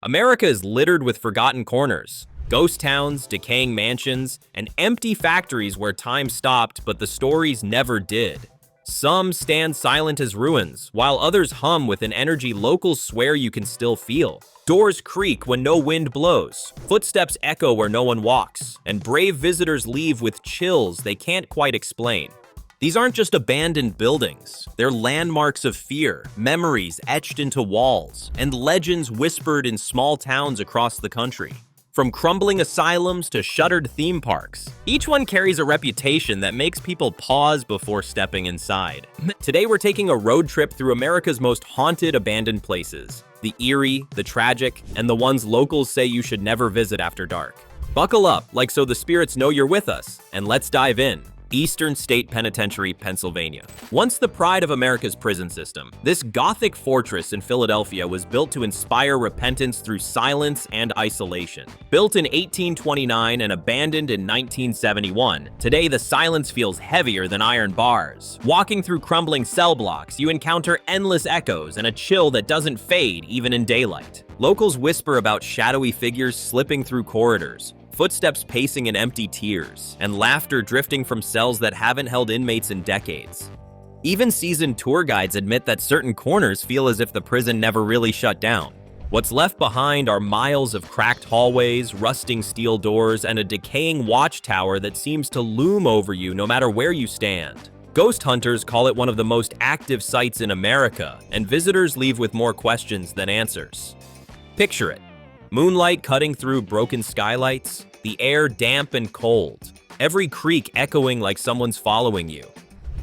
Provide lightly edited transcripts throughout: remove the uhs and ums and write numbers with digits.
America is littered with forgotten corners, ghost towns, decaying mansions, and empty factories where time stopped but the stories never did. Some stand silent as ruins, while others hum with an energy locals swear you can still feel. Doors creak when no wind blows, footsteps echo where no one walks, and brave visitors leave with chills they can't quite explain. These aren't just abandoned buildings, they're landmarks of fear, memories etched into walls, and legends whispered in small towns across the country. From crumbling asylums to shuttered theme parks, each one carries a reputation that makes people pause before stepping inside. Today we're taking a road trip through America's most haunted abandoned places. The eerie, the tragic, and the ones locals say you should never visit after dark. Buckle up, like so the spirits know you're with us, and let's dive in. Eastern State Penitentiary, Pennsylvania. Once the pride of America's prison system, this Gothic fortress in Philadelphia was built to inspire repentance through silence and isolation. Built in 1829 and abandoned in 1971, today the silence feels heavier than iron bars. Walking through crumbling cell blocks, you encounter endless echoes and a chill that doesn't fade even in daylight. Locals whisper about shadowy figures slipping through corridors, footsteps pacing in empty tiers, and laughter drifting from cells that haven't held inmates in decades. Even seasoned tour guides admit that certain corners feel as if the prison never really shut down. What's left behind are miles of cracked hallways, rusting steel doors, and a decaying watchtower that seems to loom over you no matter where you stand. Ghost hunters call it one of the most active sites in America, and visitors leave with more questions than answers. Picture it. Moonlight cutting through broken skylights, the air damp and cold, every creak echoing like someone's following you.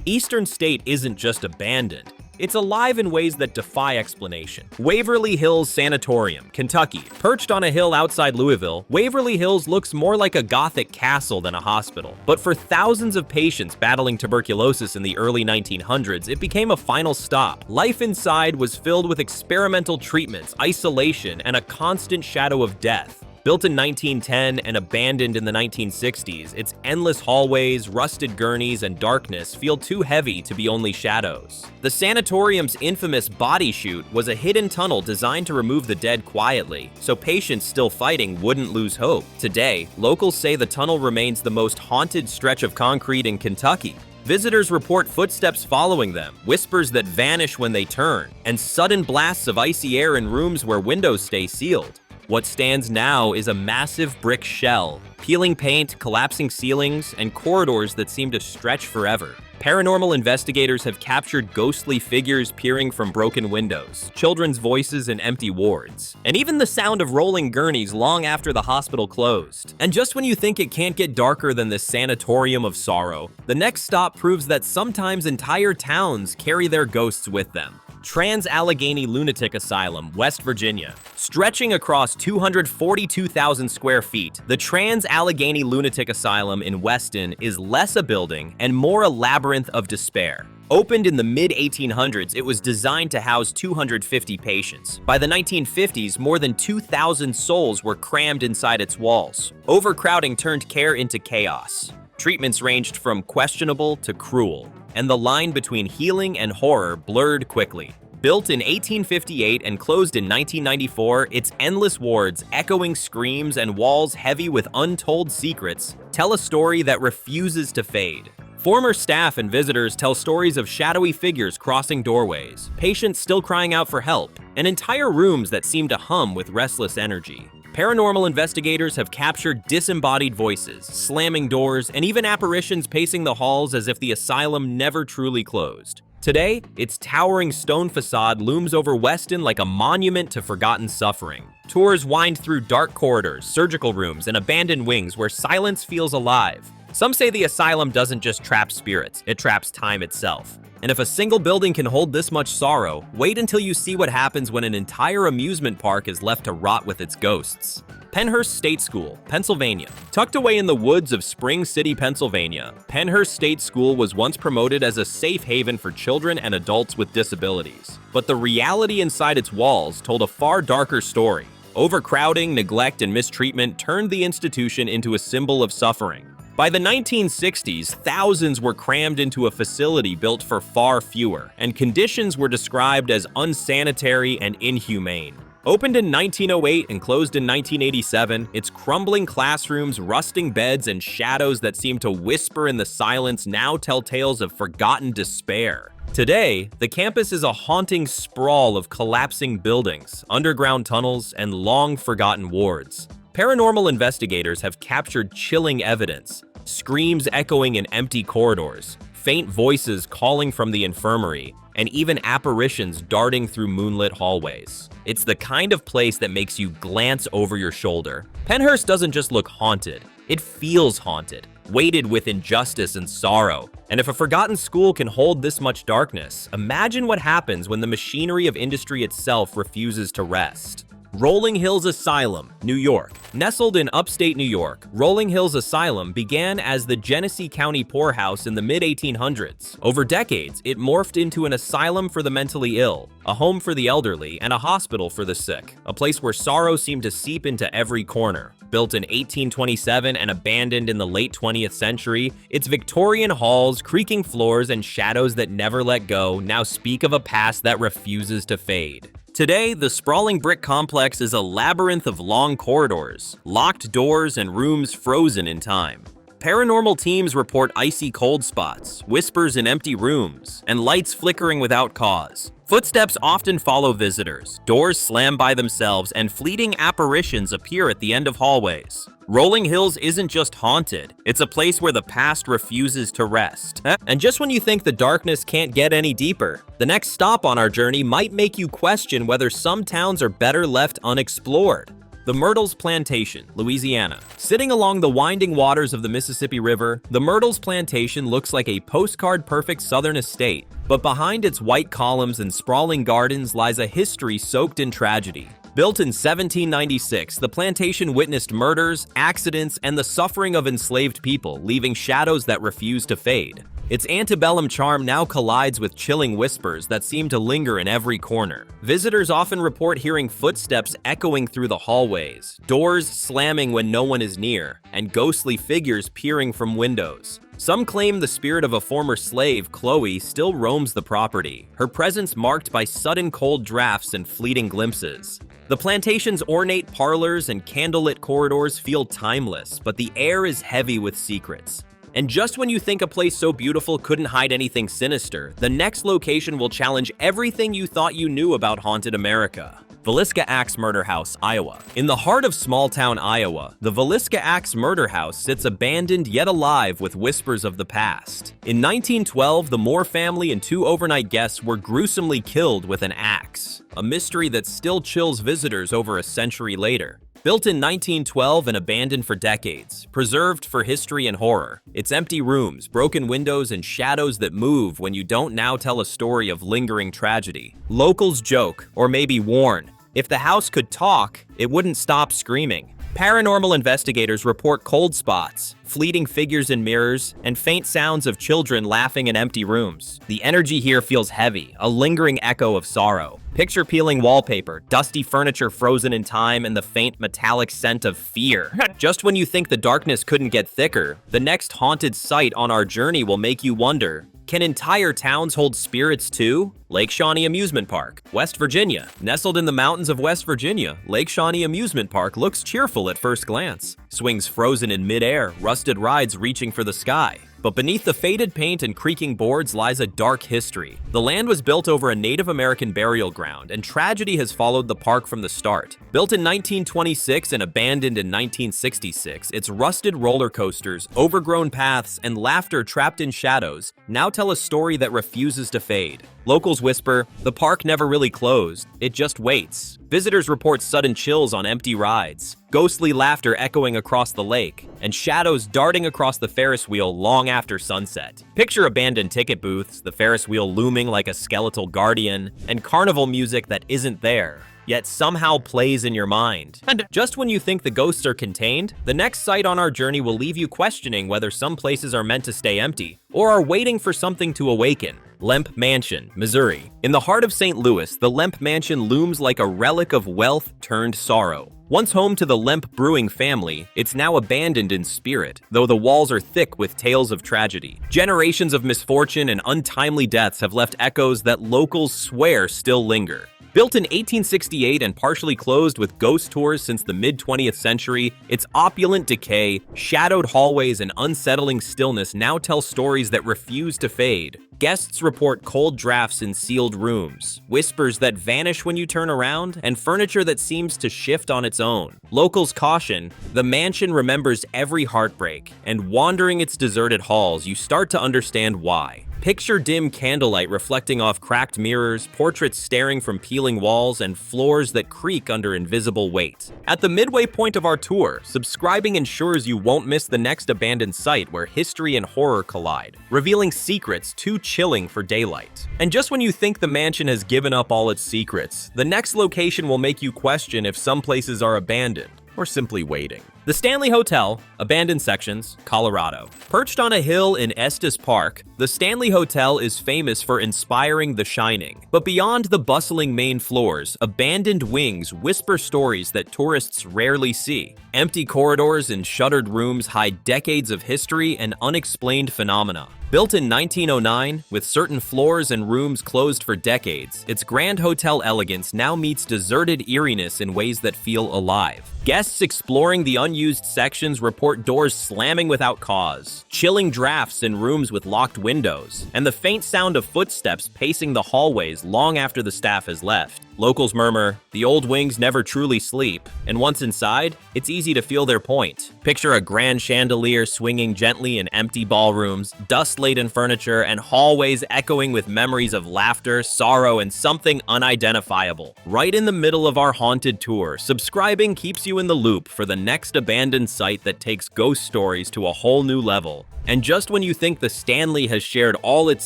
Eastern State isn't just abandoned, it's alive in ways that defy explanation. Waverly Hills Sanatorium, Kentucky. Perched on a hill outside Louisville, Waverly Hills looks more like a Gothic castle than a hospital. But for thousands of patients battling tuberculosis in the early 1900s, it became a final stop. Life inside was filled with experimental treatments, isolation, and a constant shadow of death. Built in 1910 and abandoned in the 1960s, its endless hallways, rusted gurneys, and darkness feel too heavy to be only shadows. The sanatorium's infamous body chute was a hidden tunnel designed to remove the dead quietly, so patients still fighting wouldn't lose hope. Today, locals say the tunnel remains the most haunted stretch of concrete in Kentucky. Visitors report footsteps following them, whispers that vanish when they turn, and sudden blasts of icy air in rooms where windows stay sealed. What stands now is a massive brick shell, peeling paint, collapsing ceilings, and corridors that seem to stretch forever. Paranormal investigators have captured ghostly figures peering from broken windows, children's voices in empty wards, and even the sound of rolling gurneys long after the hospital closed. And just when you think it can't get darker than this sanatorium of sorrow, the next stop proves that sometimes entire towns carry their ghosts with them. Trans-Allegheny Lunatic Asylum, West Virginia. Stretching across 242,000 square feet, the Trans-Allegheny Lunatic Asylum in Weston is less a building and more a labyrinth of despair. Opened in the mid-1800s, it was designed to house 250 patients. By the 1950s, more than 2,000 souls were crammed inside its walls. Overcrowding turned care into chaos. Treatments ranged from questionable to cruel, and the line between healing and horror blurred quickly. Built in 1858 and closed in 1994, its endless wards, echoing screams, and walls heavy with untold secrets tell a story that refuses to fade. Former staff and visitors tell stories of shadowy figures crossing doorways, patients still crying out for help, and entire rooms that seem to hum with restless energy. Paranormal investigators have captured disembodied voices, slamming doors, and even apparitions pacing the halls as if the asylum never truly closed. Today, its towering stone facade looms over Weston like a monument to forgotten suffering. Tours wind through dark corridors, surgical rooms, and abandoned wings where silence feels alive. Some say the asylum doesn't just trap spirits, it traps time itself. And if a single building can hold this much sorrow, wait until you see what happens when an entire amusement park is left to rot with its ghosts. Pennhurst State School, Pennsylvania. Tucked away in the woods of Spring City, Pennsylvania, Pennhurst State School was once promoted as a safe haven for children and adults with disabilities. But the reality inside its walls told a far darker story. Overcrowding, neglect, and mistreatment turned the institution into a symbol of suffering. By the 1960s, thousands were crammed into a facility built for far fewer, and conditions were described as unsanitary and inhumane. Opened in 1908 and closed in 1987, its crumbling classrooms, rusting beds, and shadows that seem to whisper in the silence now tell tales of forgotten despair. Today, the campus is a haunting sprawl of collapsing buildings, underground tunnels, and long-forgotten wards. Paranormal investigators have captured chilling evidence, screams echoing in empty corridors, faint voices calling from the infirmary, and even apparitions darting through moonlit hallways. It's the kind of place that makes you glance over your shoulder. Penhurst doesn't just look haunted, it feels haunted, weighted with injustice and sorrow. And if a forgotten school can hold this much darkness, imagine what happens when the machinery of industry itself refuses to rest. Rolling Hills Asylum, New York. Nestled in upstate New York, Rolling Hills Asylum began as the Genesee County poorhouse in the mid-1800s. Over decades, it morphed into an asylum for the mentally ill, a home for the elderly, and a hospital for the sick, a place where sorrow seemed to seep into every corner. Built in 1827 and abandoned in the late 20th century, its Victorian halls, creaking floors, and shadows that never let go now speak of a past that refuses to fade. Today, the sprawling brick complex is a labyrinth of long corridors, locked doors, and rooms frozen in time. Paranormal teams report icy cold spots, whispers in empty rooms, and lights flickering without cause. Footsteps often follow visitors, doors slam by themselves, and fleeting apparitions appear at the end of hallways. Rolling Hills isn't just haunted, it's a place where the past refuses to rest. And just when you think the darkness can't get any deeper, the next stop on our journey might make you question whether some towns are better left unexplored. The Myrtles Plantation, Louisiana. Sitting along the winding waters of the Mississippi River, the Myrtles Plantation looks like a postcard-perfect southern estate, but behind its white columns and sprawling gardens lies a history soaked in tragedy. Built in 1796, the plantation witnessed murders, accidents, and the suffering of enslaved people, leaving shadows that refuse to fade. Its antebellum charm now collides with chilling whispers that seem to linger in every corner. Visitors often report hearing footsteps echoing through the hallways, doors slamming when no one is near, and ghostly figures peering from windows. Some claim the spirit of a former slave, Chloe, still roams the property, her presence marked by sudden cold drafts and fleeting glimpses. The plantation's ornate parlors and candlelit corridors feel timeless, but the air is heavy with secrets. And just when you think a place so beautiful couldn't hide anything sinister, the next location will challenge everything you thought you knew about haunted America. Villisca Axe Murder House, Iowa. In the heart of small-town Iowa, the Villisca Axe Murder House sits abandoned yet alive with whispers of the past. In 1912, the Moore family and 2 overnight guests were gruesomely killed with an axe, a mystery that still chills visitors over a century later. Built in 1912 and abandoned for decades, preserved for history and horror, its empty rooms, broken windows, and shadows that move when you don't now tell a story of lingering tragedy. Locals joke, or maybe warn, if the house could talk, it wouldn't stop screaming. Paranormal investigators report cold spots, fleeting figures in mirrors, and faint sounds of children laughing in empty rooms. The energy here feels heavy, a lingering echo of sorrow. Picture peeling wallpaper, dusty furniture frozen in time, and the faint metallic scent of fear. Just when you think the darkness couldn't get thicker, the next haunted site on our journey will make you wonder, can entire towns hold spirits too? Lake Shawnee Amusement Park, West Virginia. Nestled in the mountains of West Virginia, Lake Shawnee Amusement Park looks cheerful at first glance. Swings frozen in midair, rusted rides reaching for the sky. But beneath the faded paint and creaking boards lies a dark history. The land was built over a Native American burial ground, and tragedy has followed the park from the start. Built in 1926 and abandoned in 1966, its rusted roller coasters, overgrown paths, and laughter trapped in shadows now tell a story that refuses to fade. Locals whisper, the park never really closed, it just waits. Visitors report sudden chills on empty rides, ghostly laughter echoing across the lake, and shadows darting across the Ferris wheel long after sunset. Picture abandoned ticket booths, the Ferris wheel looming like a skeletal guardian, and carnival music that isn't there, yet somehow plays in your mind. And just when you think the ghosts are contained, the next site on our journey will leave you questioning whether some places are meant to stay empty, or are waiting for something to awaken. Lemp Mansion, Missouri. In the heart of St. Louis, the Lemp Mansion looms like a relic of wealth turned sorrow. Once home to the Lemp brewing family, it's now abandoned in spirit, though the walls are thick with tales of tragedy. Generations of misfortune and untimely deaths have left echoes that locals swear still linger. Built in 1868 and partially closed with ghost tours since the mid-20th century, its opulent decay, shadowed hallways, and unsettling stillness now tell stories that refuse to fade. Guests report cold drafts in sealed rooms, whispers that vanish when you turn around, and furniture that seems to shift on its own. Locals caution, the mansion remembers every heartbreak, and wandering its deserted halls, you start to understand why. Picture dim candlelight reflecting off cracked mirrors, portraits staring from peeling walls, and floors that creak under invisible weight. At the midway point of our tour, subscribing ensures you won't miss the next abandoned site where history and horror collide, revealing secrets too chilling for daylight. And just when you think the mansion has given up all its secrets, the next location will make you question if some places are abandoned or simply waiting. The Stanley Hotel, Abandoned Sections, Colorado. Perched on a hill in Estes Park, the Stanley Hotel is famous for inspiring The Shining. But beyond the bustling main floors, abandoned wings whisper stories that tourists rarely see. Empty corridors and shuttered rooms hide decades of history and unexplained phenomena. Built in 1909, with certain floors and rooms closed for decades, its grand hotel elegance now meets deserted eeriness in ways that feel alive. Guests exploring the unused sections report doors slamming without cause, chilling drafts in rooms with locked windows, and the faint sound of footsteps pacing the hallways long after the staff has left. Locals murmur, the old wings never truly sleep, and once inside, it's easy to feel their point. Picture a grand chandelier swinging gently in empty ballrooms, dust-laden furniture, and hallways echoing with memories of laughter, sorrow, and something unidentifiable. Right in the middle of our haunted tour, subscribing keeps you in the loop for the next abandoned site that takes ghost stories to a whole new level. And just when you think the Stanley has shared all its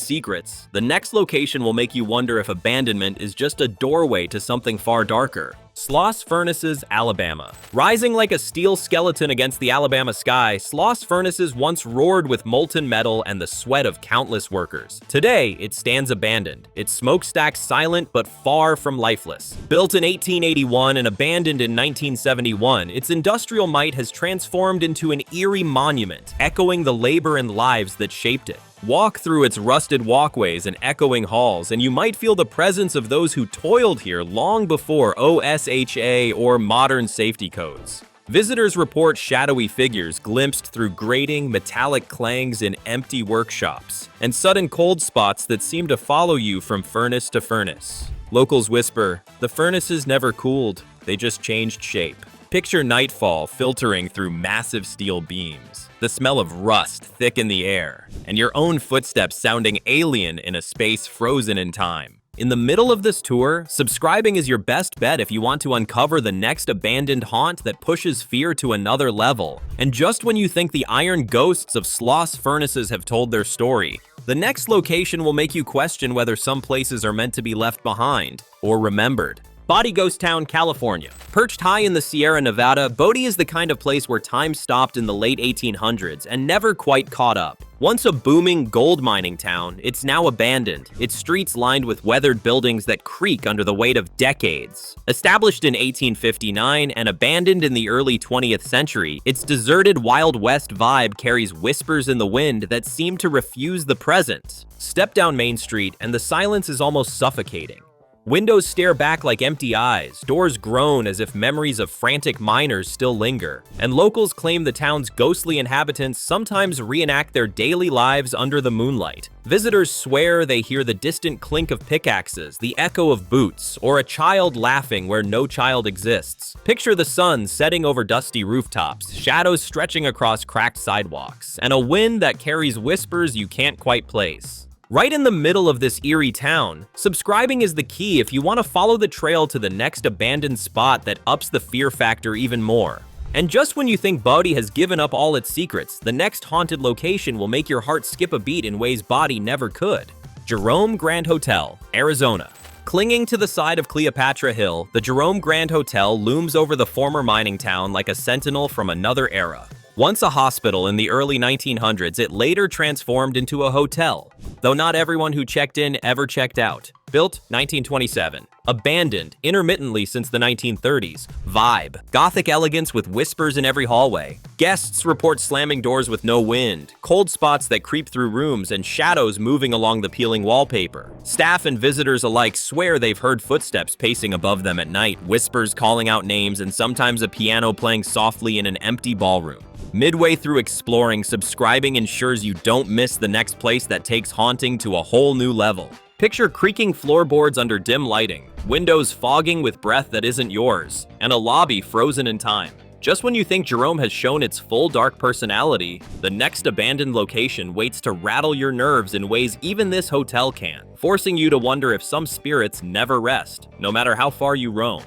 secrets, the next location will make you wonder if abandonment is just a doorway to something far darker. Sloss Furnaces, Alabama. Rising like a steel skeleton against the Alabama sky, Sloss Furnaces once roared with molten metal and the sweat of countless workers. Today, it stands abandoned, its smokestacks silent but far from lifeless. Built in 1881 and abandoned in 1971, its industrial might has transformed into an eerie monument, echoing the labor and lives that shaped it. Walk through its rusted walkways and echoing halls, and you might feel the presence of those who toiled here long before OSHA or modern safety codes. Visitors report shadowy figures glimpsed through grating, metallic clangs in empty workshops, and sudden cold spots that seem to follow you from furnace to furnace. Locals whisper, the furnaces never cooled, they just changed shape. Picture nightfall filtering through massive steel beams, the smell of rust thick in the air, and your own footsteps sounding alien in a space frozen in time. In the middle of this tour, subscribing is your best bet if you want to uncover the next abandoned haunt that pushes fear to another level. And just when you think the iron ghosts of Sloss Furnaces have told their story, the next location will make you question whether some places are meant to be left behind or remembered. Bodie Ghost Town, California. Perched high in the Sierra Nevada, Bodie is the kind of place where time stopped in the late 1800s and never quite caught up. Once a booming gold mining town, it's now abandoned, its streets lined with weathered buildings that creak under the weight of decades. Established in 1859 and abandoned in the early 20th century, its deserted Wild West vibe carries whispers in the wind that seem to refuse the present. Step down Main Street and the silence is almost suffocating. Windows stare back like empty eyes, doors groan as if memories of frantic miners still linger, and locals claim the town's ghostly inhabitants sometimes reenact their daily lives under the moonlight. Visitors swear they hear the distant clink of pickaxes, the echo of boots, or a child laughing where no child exists. Picture the sun setting over dusty rooftops, shadows stretching across cracked sidewalks, and a wind that carries whispers you can't quite place. Right in the middle of this eerie town, subscribing is the key if you want to follow the trail to the next abandoned spot that ups the fear factor even more. And just when you think Bodie has given up all its secrets, the next haunted location will make your heart skip a beat in ways Bodie never could. Jerome Grand Hotel, Arizona. Clinging to the side of Cleopatra Hill, the Jerome Grand Hotel looms over the former mining town like a sentinel from another era. Once a hospital in the early 1900s, it later transformed into a hotel, though not everyone who checked in ever checked out. Built 1927. Abandoned intermittently since the 1930s. Vibe. Gothic elegance with whispers in every hallway. Guests report slamming doors with no wind, cold spots that creep through rooms, and shadows moving along the peeling wallpaper. Staff and visitors alike swear they've heard footsteps pacing above them at night, whispers calling out names, and sometimes a piano playing softly in an empty ballroom. Midway through exploring, subscribing ensures you don't miss the next place that takes haunting to a whole new level. Picture creaking floorboards under dim lighting, windows fogging with breath that isn't yours, and a lobby frozen in time. Just when you think Jerome has shown its full dark personality, the next abandoned location waits to rattle your nerves in ways even this hotel can, forcing you to wonder if some spirits never rest, no matter how far you roam.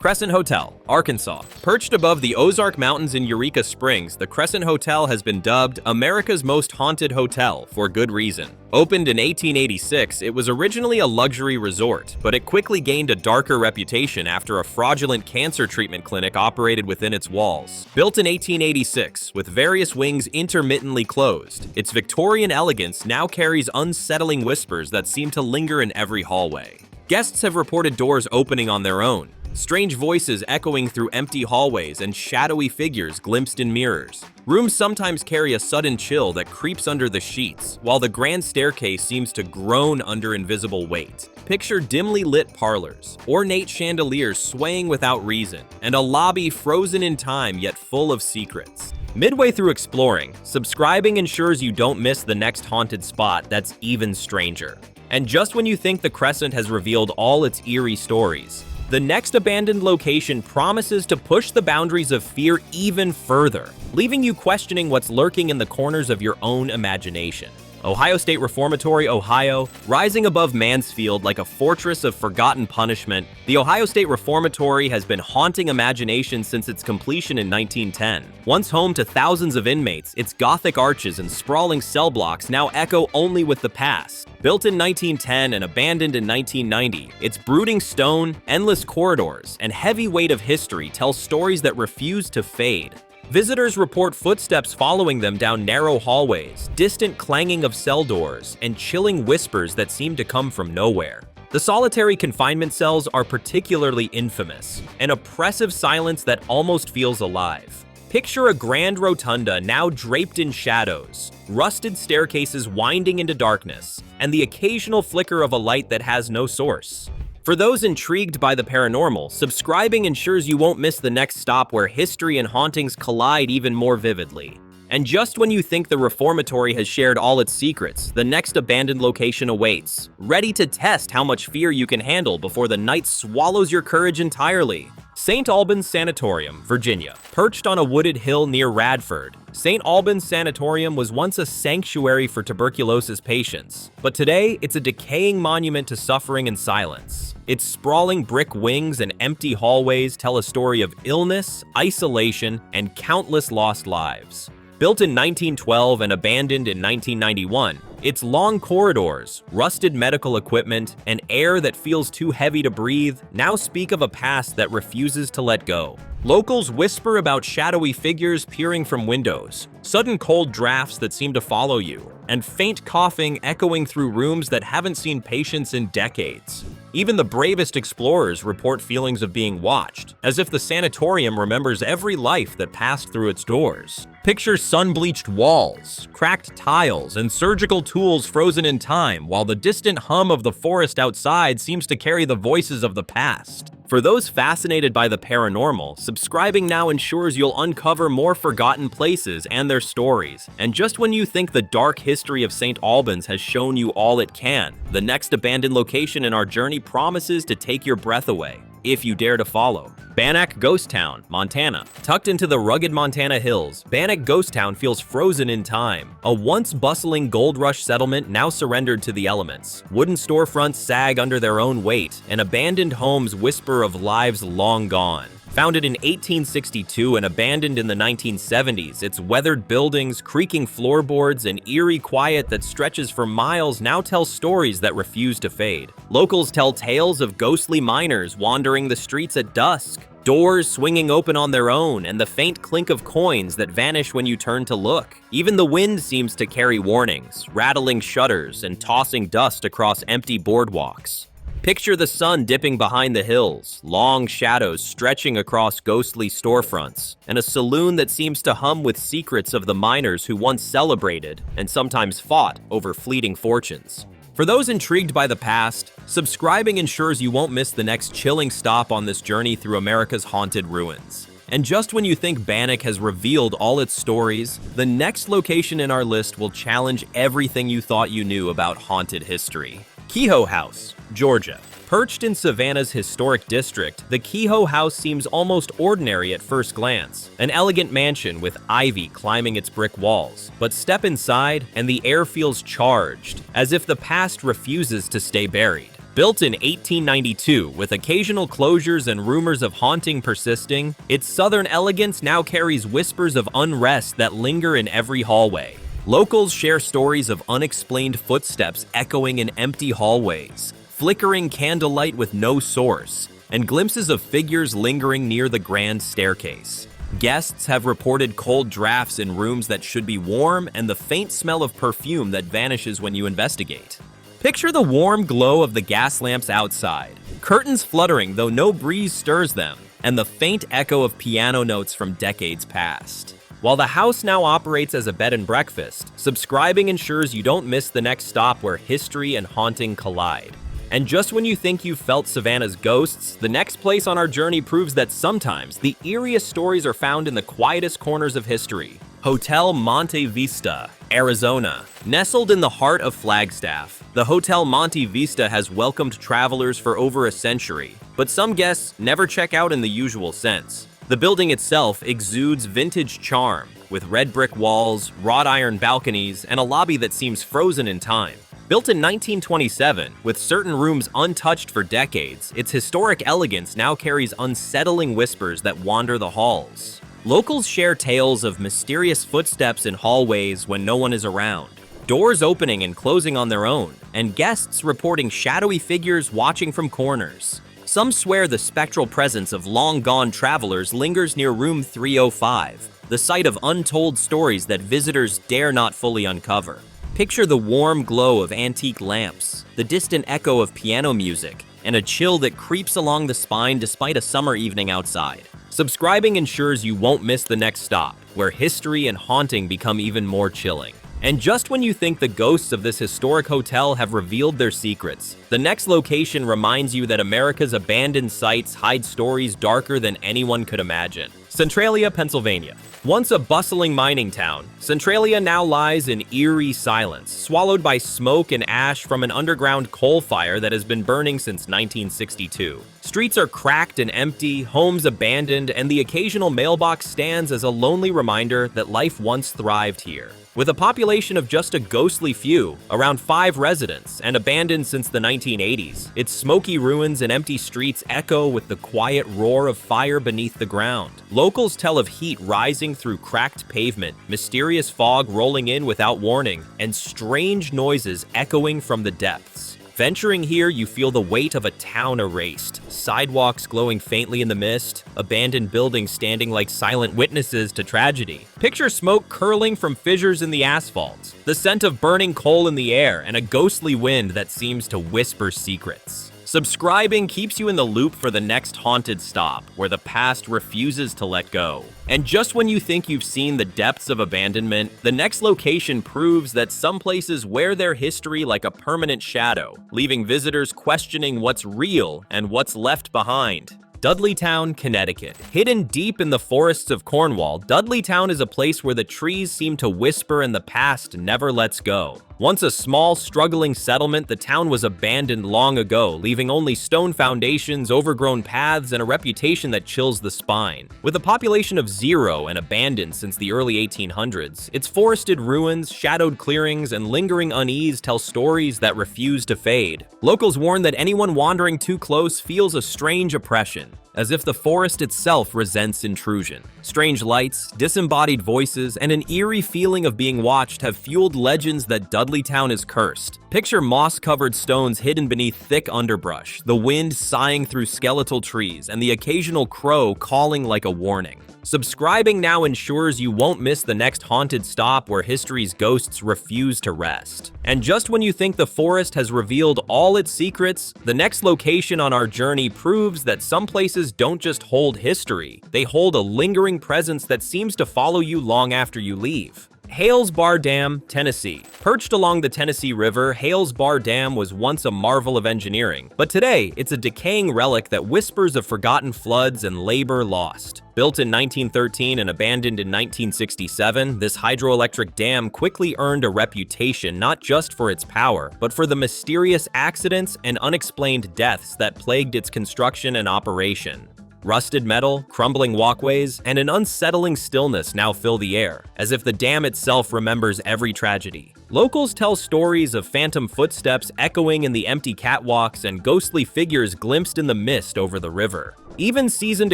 Crescent Hotel, Arkansas. Perched above the Ozark Mountains in Eureka Springs, the Crescent Hotel has been dubbed America's most haunted hotel for good reason. Opened in 1886, it was originally a luxury resort, but it quickly gained a darker reputation after a fraudulent cancer treatment clinic operated within its walls. Built in 1886, with various wings intermittently closed, its Victorian elegance now carries unsettling whispers that seem to linger in every hallway. Guests have reported doors opening on their own, strange voices echoing through empty hallways, and shadowy figures glimpsed in mirrors. Rooms sometimes carry a sudden chill that creeps under the sheets, while the grand staircase seems to groan under invisible weight. Picture dimly lit parlors, ornate chandeliers swaying without reason, and a lobby frozen in time yet full of secrets. Midway through exploring, subscribing ensures you don't miss the next haunted spot that's even stranger. And just when you think the Crescent has revealed all its eerie stories, the next abandoned location promises to push the boundaries of fear even further, leaving you questioning what's lurking in the corners of your own imagination. Ohio State Reformatory, Ohio. Rising above Mansfield like a fortress of forgotten punishment, the Ohio State Reformatory has been haunting imagination since its completion in 1910. Once home to thousands of inmates, its Gothic arches and sprawling cell blocks now echo only with the past. Built in 1910 and abandoned in 1990, its brooding stone, endless corridors, and heavy weight of history tell stories that refuse to fade. Visitors report footsteps following them down narrow hallways, distant clanging of cell doors, and chilling whispers that seem to come from nowhere. The solitary confinement cells are particularly infamous, an oppressive silence that almost feels alive. Picture a grand rotunda now draped in shadows, rusted staircases winding into darkness, and the occasional flicker of a light that has no source. For those intrigued by the paranormal, subscribing ensures you won't miss the next stop where history and hauntings collide even more vividly. And just when you think the reformatory has shared all its secrets, the next abandoned location awaits, ready to test how much fear you can handle before the night swallows your courage entirely. St. Albans Sanatorium, Virginia. Perched on a wooded hill near Radford, St. Albans Sanatorium was once a sanctuary for tuberculosis patients, but today it's a decaying monument to suffering and silence. Its sprawling brick wings and empty hallways tell a story of illness, isolation, and countless lost lives. Built in 1912 and abandoned in 1991, its long corridors, rusted medical equipment, and air that feels too heavy to breathe now speak of a past that refuses to let go. Locals whisper about shadowy figures peering from windows, sudden cold drafts that seem to follow you, and faint coughing echoing through rooms that haven't seen patients in decades. Even the bravest explorers report feelings of being watched, as if the sanatorium remembers every life that passed through its doors. Picture sun-bleached walls, cracked tiles, and surgical tools frozen in time, while the distant hum of the forest outside seems to carry the voices of the past. For those fascinated by the paranormal, subscribing now ensures you'll uncover more forgotten places and their stories. And just when you think the dark history of St. Albans has shown you all it can, the next abandoned location in our journey promises to take your breath away, if you dare to follow. Bannack Ghost Town, Montana. Tucked into the rugged Montana hills, Bannack Ghost Town feels frozen in time. A once bustling gold rush settlement now surrendered to the elements. Wooden storefronts sag under their own weight, and abandoned homes whisper of lives long gone. Founded in 1862 and abandoned in the 1970s, its weathered buildings, creaking floorboards, and eerie quiet that stretches for miles now tell stories that refuse to fade. Locals tell tales of ghostly miners wandering the streets at dusk, doors swinging open on their own, and the faint clink of coins that vanish when you turn to look. Even the wind seems to carry warnings, rattling shutters and tossing dust across empty boardwalks. Picture the sun dipping behind the hills, long shadows stretching across ghostly storefronts, and a saloon that seems to hum with secrets of the miners who once celebrated and sometimes fought over fleeting fortunes. For those intrigued by the past, subscribing ensures you won't miss the next chilling stop on this journey through America's haunted ruins. And just when you think Bannock has revealed all its stories, the next location in our list will challenge everything you thought you knew about haunted history. Kehoe House, Georgia. Perched in Savannah's historic district, the Kehoe House seems almost ordinary at first glance. An elegant mansion with ivy climbing its brick walls. But step inside, and the air feels charged, as if the past refuses to stay buried. Built in 1892, with occasional closures and rumors of haunting persisting, its southern elegance now carries whispers of unrest that linger in every hallway. Locals share stories of unexplained footsteps echoing in empty hallways, flickering candlelight with no source, and glimpses of figures lingering near the grand staircase. Guests have reported cold drafts in rooms that should be warm and the faint smell of perfume that vanishes when you investigate. Picture the warm glow of the gas lamps outside, curtains fluttering though no breeze stirs them, and the faint echo of piano notes from decades past. While the house now operates as a bed and breakfast, subscribing ensures you don't miss the next stop where history and haunting collide. And just when you think you've felt Savannah's ghosts, the next place on our journey proves that sometimes the eeriest stories are found in the quietest corners of history. Hotel Monte Vista, Arizona. Nestled in the heart of Flagstaff, the Hotel Monte Vista has welcomed travelers for over a century, but some guests never check out in the usual sense. The building itself exudes vintage charm, with red brick walls, wrought iron balconies, and a lobby that seems frozen in time. Built in 1927, with certain rooms untouched for decades, its historic elegance now carries unsettling whispers that wander the halls. Locals share tales of mysterious footsteps in hallways when no one is around, doors opening and closing on their own, and guests reporting shadowy figures watching from corners. Some swear the spectral presence of long-gone travelers lingers near room 305, the site of untold stories that visitors dare not fully uncover. Picture the warm glow of antique lamps, the distant echo of piano music, and a chill that creeps along the spine despite a summer evening outside. Subscribing ensures you won't miss the next stop, where history and haunting become even more chilling. And just when you think the ghosts of this historic hotel have revealed their secrets, the next location reminds you that America's abandoned sites hide stories darker than anyone could imagine. Centralia, Pennsylvania. Once a bustling mining town, Centralia now lies in eerie silence, swallowed by smoke and ash from an underground coal fire that has been burning since 1962. Streets are cracked and empty, homes abandoned, and the occasional mailbox stands as a lonely reminder that life once thrived here. With a population of just a ghostly few, around 5 residents, and abandoned since the 1980s, its smoky ruins and empty streets echo with the quiet roar of fire beneath the ground. Locals tell of heat rising through cracked pavement, mysterious fog rolling in without warning, and strange noises echoing from the depths. Venturing here, you feel the weight of a town erased, sidewalks glowing faintly in the mist, abandoned buildings standing like silent witnesses to tragedy. Picture smoke curling from fissures in the asphalt, the scent of burning coal in the air, and a ghostly wind that seems to whisper secrets. Subscribing keeps you in the loop for the next haunted stop, where the past refuses to let go. And just when you think you've seen the depths of abandonment, the next location proves that some places wear their history like a permanent shadow, leaving visitors questioning what's real and what's left behind. Dudleytown, Connecticut. Hidden deep in the forests of Cornwall, Dudleytown is a place where the trees seem to whisper and the past never lets go. Once a small, struggling settlement, the town was abandoned long ago, leaving only stone foundations, overgrown paths, and a reputation that chills the spine. With a population of 0 and abandoned since the early 1800s, its forested ruins, shadowed clearings, and lingering unease tell stories that refuse to fade. Locals warn that anyone wandering too close feels a strange oppression, as if the forest itself resents intrusion. Strange lights, disembodied voices, and an eerie feeling of being watched have fueled legends that Dudleytown is cursed. Picture moss-covered stones hidden beneath thick underbrush, the wind sighing through skeletal trees, and the occasional crow calling like a warning. Subscribing now ensures you won't miss the next haunted stop where history's ghosts refuse to rest. And just when you think the forest has revealed all its secrets, the next location on our journey proves that some places don't just hold history, they hold a lingering presence that seems to follow you long after you leave. Hales Bar Dam, Tennessee. Perched along the Tennessee River, Hales Bar Dam was once a marvel of engineering, but today it's a decaying relic that whispers of forgotten floods and labor lost. Built in 1913 and abandoned in 1967, this hydroelectric dam quickly earned a reputation not just for its power, but for the mysterious accidents and unexplained deaths that plagued its construction and operation. Rusted metal, crumbling walkways, and an unsettling stillness now fill the air, as if the dam itself remembers every tragedy. Locals tell stories of phantom footsteps echoing in the empty catwalks and ghostly figures glimpsed in the mist over the river. Even seasoned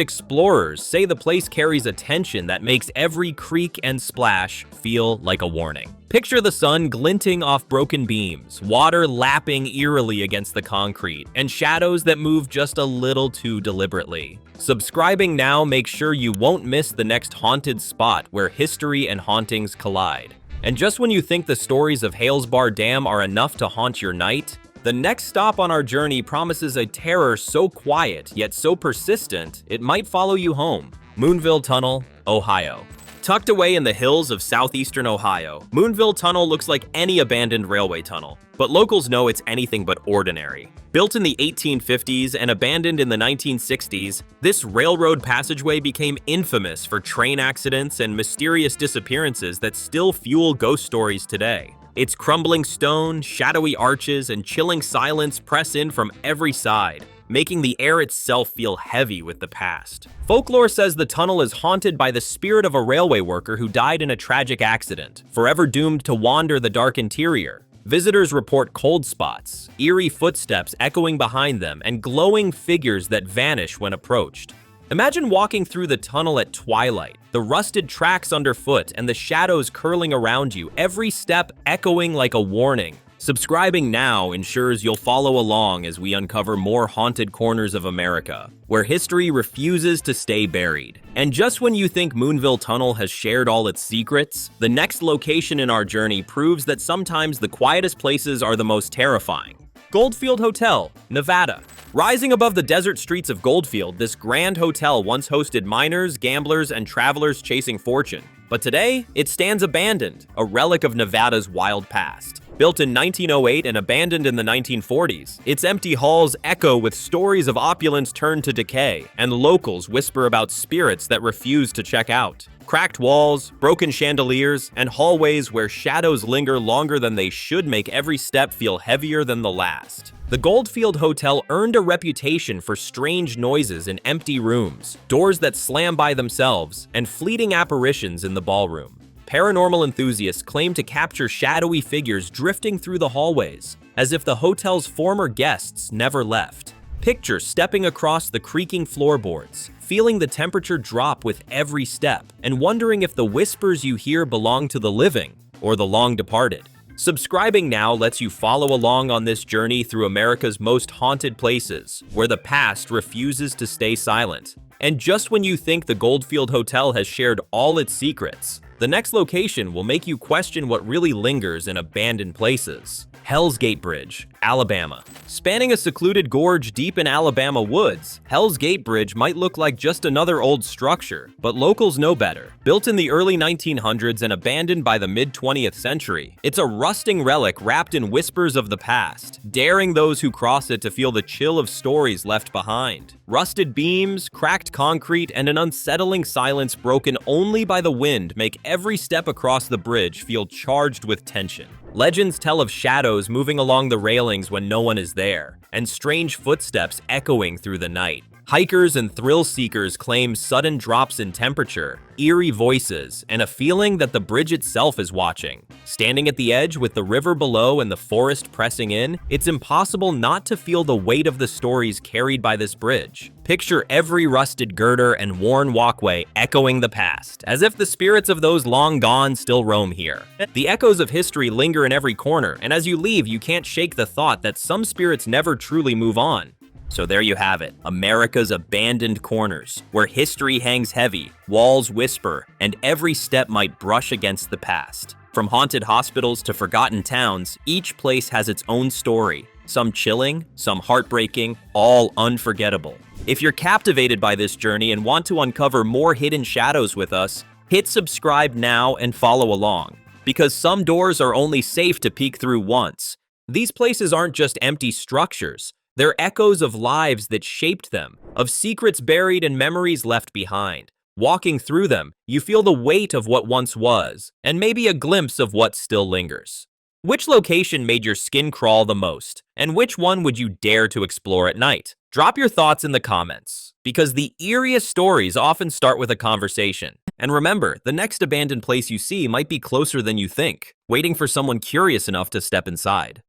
explorers say the place carries a tension that makes every creak and splash feel like a warning. Picture the sun glinting off broken beams, water lapping eerily against the concrete, and shadows that move just a little too deliberately. Subscribing now makes sure you won't miss the next haunted spot where history and hauntings collide. And just when you think the stories of Hales Bar Dam are enough to haunt your night, the next stop on our journey promises a terror so quiet yet so persistent it might follow you home. Moonville Tunnel, Ohio. Tucked away in the hills of southeastern Ohio, Moonville Tunnel looks like any abandoned railway tunnel, but locals know it's anything but ordinary. Built in the 1850s and abandoned in the 1960s, this railroad passageway became infamous for train accidents and mysterious disappearances that still fuel ghost stories today. Its crumbling stone, shadowy arches, and chilling silence press in from every side, making the air itself feel heavy with the past. Folklore says the tunnel is haunted by the spirit of a railway worker who died in a tragic accident, forever doomed to wander the dark interior. Visitors report cold spots, eerie footsteps echoing behind them, and glowing figures that vanish when approached. Imagine walking through the tunnel at twilight, the rusted tracks underfoot and the shadows curling around you, every step echoing like a warning. Subscribing now ensures you'll follow along as we uncover more haunted corners of America, where history refuses to stay buried. And just when you think Moonville Tunnel has shared all its secrets, the next location in our journey proves that sometimes the quietest places are the most terrifying. Goldfield Hotel, Nevada. Rising above the desert streets of Goldfield, this grand hotel once hosted miners, gamblers, and travelers chasing fortune. But today, it stands abandoned, a relic of Nevada's wild past. Built in 1908 and abandoned in the 1940s, its empty halls echo with stories of opulence turned to decay, and locals whisper about spirits that refuse to check out. Cracked walls, broken chandeliers, and hallways where shadows linger longer than they should make every step feel heavier than the last. The Goldfield Hotel earned a reputation for strange noises in empty rooms, doors that slam by themselves, and fleeting apparitions in the ballroom. Paranormal enthusiasts claim to capture shadowy figures drifting through the hallways, as if the hotel's former guests never left. Picture stepping across the creaking floorboards, feeling the temperature drop with every step, and wondering if the whispers you hear belong to the living or the long departed. Subscribing now lets you follow along on this journey through America's most haunted places, where the past refuses to stay silent. And just when you think the Goldfield Hotel has shared all its secrets, the next location will make you question what really lingers in abandoned places. Hell's Gate Bridge, Alabama. Spanning a secluded gorge deep in Alabama woods, Hell's Gate Bridge might look like just another old structure, but locals know better. Built in the early 1900s and abandoned by the mid-20th century, it's a rusting relic wrapped in whispers of the past, daring those who cross it to feel the chill of stories left behind. Rusted beams, cracked concrete, and an unsettling silence broken only by the wind make every step across the bridge feel charged with tension. Legends tell of shadows moving along the railings when no one is there, and strange footsteps echoing through the night. Hikers and thrill seekers claim sudden drops in temperature, eerie voices, and a feeling that the bridge itself is watching. Standing at the edge with the river below and the forest pressing in, it's impossible not to feel the weight of the stories carried by this bridge. Picture every rusted girder and worn walkway echoing the past, as if the spirits of those long gone still roam here. The echoes of history linger in every corner, and as you leave, you can't shake the thought that some spirits never truly move on. So there you have it, America's abandoned corners, where history hangs heavy, walls whisper, and every step might brush against the past. From haunted hospitals to forgotten towns, each place has its own story, some chilling, some heartbreaking, all unforgettable. If you're captivated by this journey and want to uncover more hidden shadows with us, hit subscribe now and follow along, because some doors are only safe to peek through once. These places aren't just empty structures. They're echoes of lives that shaped them, of secrets buried and memories left behind. Walking through them, you feel the weight of what once was, and maybe a glimpse of what still lingers. Which location made your skin crawl the most, and which one would you dare to explore at night? Drop your thoughts in the comments, because the eeriest stories often start with a conversation. And remember, the next abandoned place you see might be closer than you think, waiting for someone curious enough to step inside.